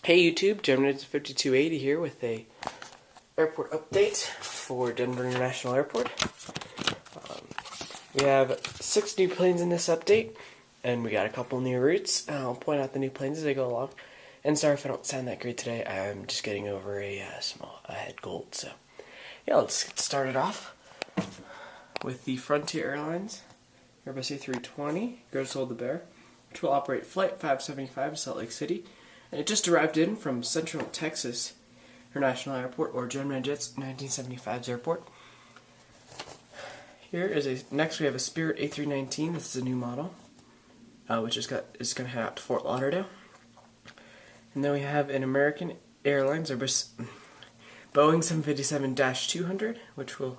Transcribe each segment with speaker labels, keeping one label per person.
Speaker 1: Hey YouTube, Gemini 5280 here with a airport update for Denver International Airport. We have 6 new planes in this update, and we got a couple new routes. I'll point out the new planes as they go along. And sorry if I don't sound that great today, I'm just getting over a head cold. So yeah, let's get started off with the Frontier Airlines Airbus A320 Gross Hold the Bear, which will operate Flight 575 to Salt Lake City. And it just arrived in from Central Texas International Airport, or Gemini Jets 1975's airport. Next we have a Spirit A319. This is a new model, which is going to head out to Fort Lauderdale. And then we have an American Airlines Airbus Boeing 757-200, which will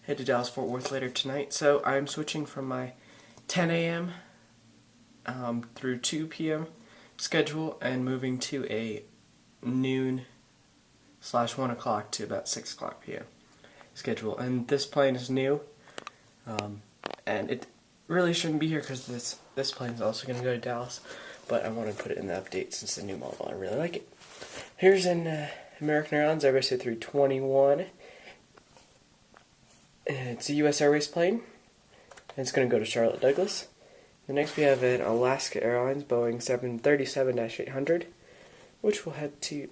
Speaker 1: head to Dallas Fort Worth later tonight. So I'm switching from my 10 a.m. Through 2 p.m. schedule and moving to a noon/1 o'clock to about 6 o'clock p.m. schedule. And this plane is new, and it really shouldn't be here because this plane is also going to go to Dallas, but I want to put it in the update since it's a new model. I really like it. Here's an American Airlines Airbus A321. It's a U.S. Airways plane, and it's going to go to Charlotte Douglas. And next we have an Alaska Airlines Boeing 737-800, which will head to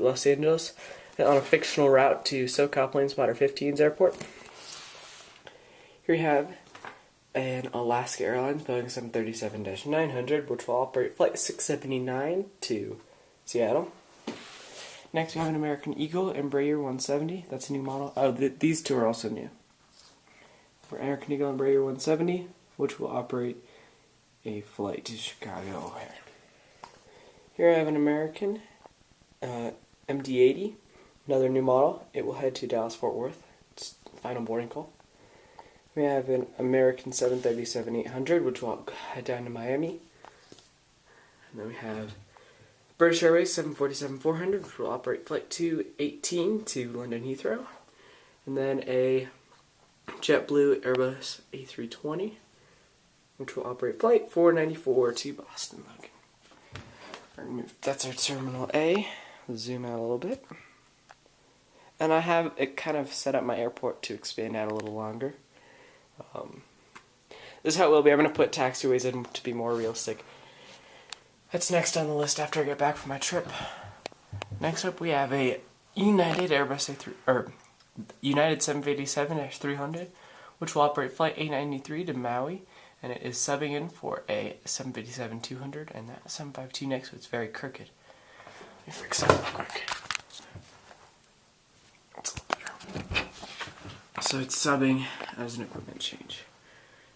Speaker 1: Los Angeles on a fictional route to SoCal Plane Spotter 15's airport. Here we have an Alaska Airlines Boeing 737-900, which will operate Flight 679 to Seattle. Next we have an American Eagle Embraer 170. That's a new model. Oh, these two are also new. For American Eagle Embraer 170, which will operate a flight to Chicago O'Hare. Here I have an American MD-80, another new model. It will head to Dallas Fort Worth. It's final boarding call. We have an American 737-800, which will head down to Miami. And then we have British Airways 747-400, which will operate Flight 218 to London Heathrow. And then a JetBlue Airbus A320, which will operate Flight 494 to Boston Logan. That's our Terminal A. Zoom out a little bit. And I have it kind of set up my airport to expand out a little longer. This is how it will be. I'm going to put taxiways in to be more realistic. That's next on the list after I get back from my trip. Next up we have a United Airbus United 787-300, which will operate Flight 893 to Maui, and it is subbing in for a 757-200, and that 752 next, so it's very crooked. Let me fix that real quick. That's a little better. So it's subbing as an equipment change.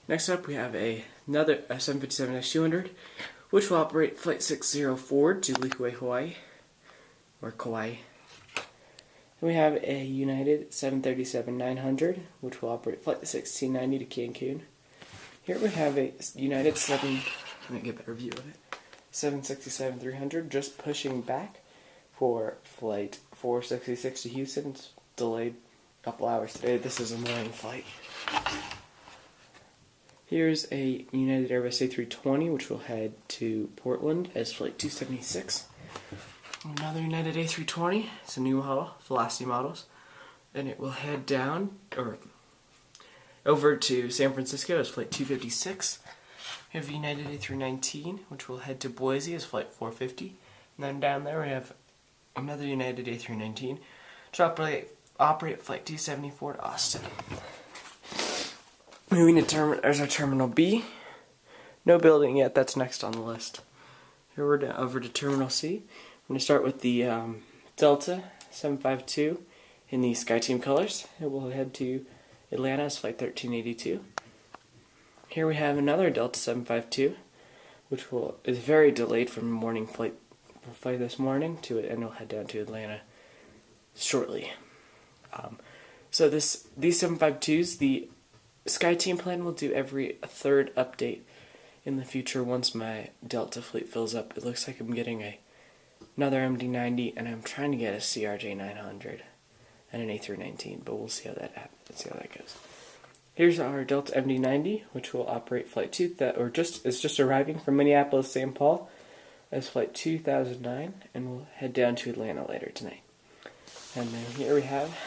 Speaker 1: Next up we have another 757-200, which will operate Flight 604 to Lihue, Hawaii, or Kauai. Then we have a United 737-900, which will operate Flight 1690 to Cancun. Here we have a United let me get a better view of it, 767-300, just pushing back for Flight 466 to Houston. It's delayed a couple hours today. This is a morning flight. Here's a United Airbus A320, which will head to Portland as Flight 276. Another United A320. It's a new model, the last new models, and it will head down over to San Francisco as Flight 256. We have United A319, which will head to Boise as Flight 450. And then down there we have another United A319, which will operate Flight 274 to Austin. Moving to there's our Terminal B. No building yet, that's next on the list. Here we're over to Terminal C. I'm going to start with the Delta 752 in the SkyTeam colors. It will head to Atlanta as Flight 1382. Here we have another Delta 752, which is very delayed from morning flight this morning to it, and will head down to Atlanta shortly. So these 752s, the SkyTeam plan will do every third update in the future once my Delta fleet fills up. It looks like I'm getting another MD-90, and I'm trying to get a CRJ-900 and an A319, but we'll see how that happens. Let's see how that goes. Here's our Delta MD-90, which will operate Flight 2, is just arriving from Minneapolis, St. Paul, as Flight 2009, and we'll head down to Atlanta later tonight. And then here we have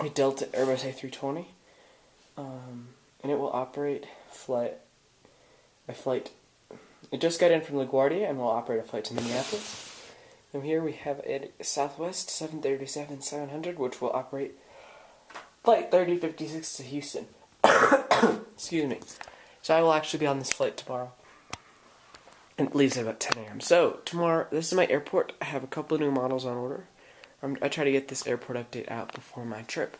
Speaker 1: a Delta Airbus A320, and it will operate a flight. It just got in from LaGuardia and will operate a flight to Minneapolis. And here we have a Southwest 737-700, which will operate Flight 3056 to Houston. Excuse me. So I will actually be on this flight tomorrow. And it leaves at about 10 a.m. So tomorrow, this is my airport. I have a couple of new models on order. I try to get this airport update out before my trip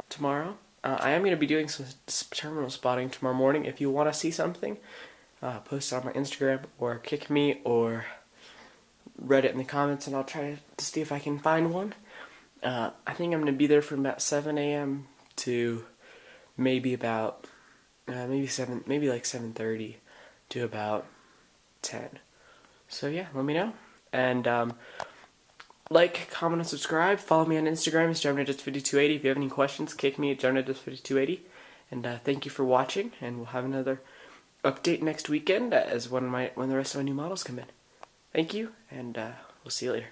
Speaker 1: tomorrow. I am going to be doing some terminal spotting tomorrow morning. If you want to see something, post it on my Instagram or kick me or Reddit in the comments, and I'll try to see if I can find one. I think I'm going to be there from about 7 a.m. to maybe about maybe like 7:30 to about 10. So yeah, let me know. And like, comment, and subscribe. Follow me on Instagram. It's GeminiDust5280. If you have any questions, kick me at GeminiDust5280. And thank you for watching. And we'll have another update next weekend as when the rest of my new models come in. Thank you, and we'll see you later.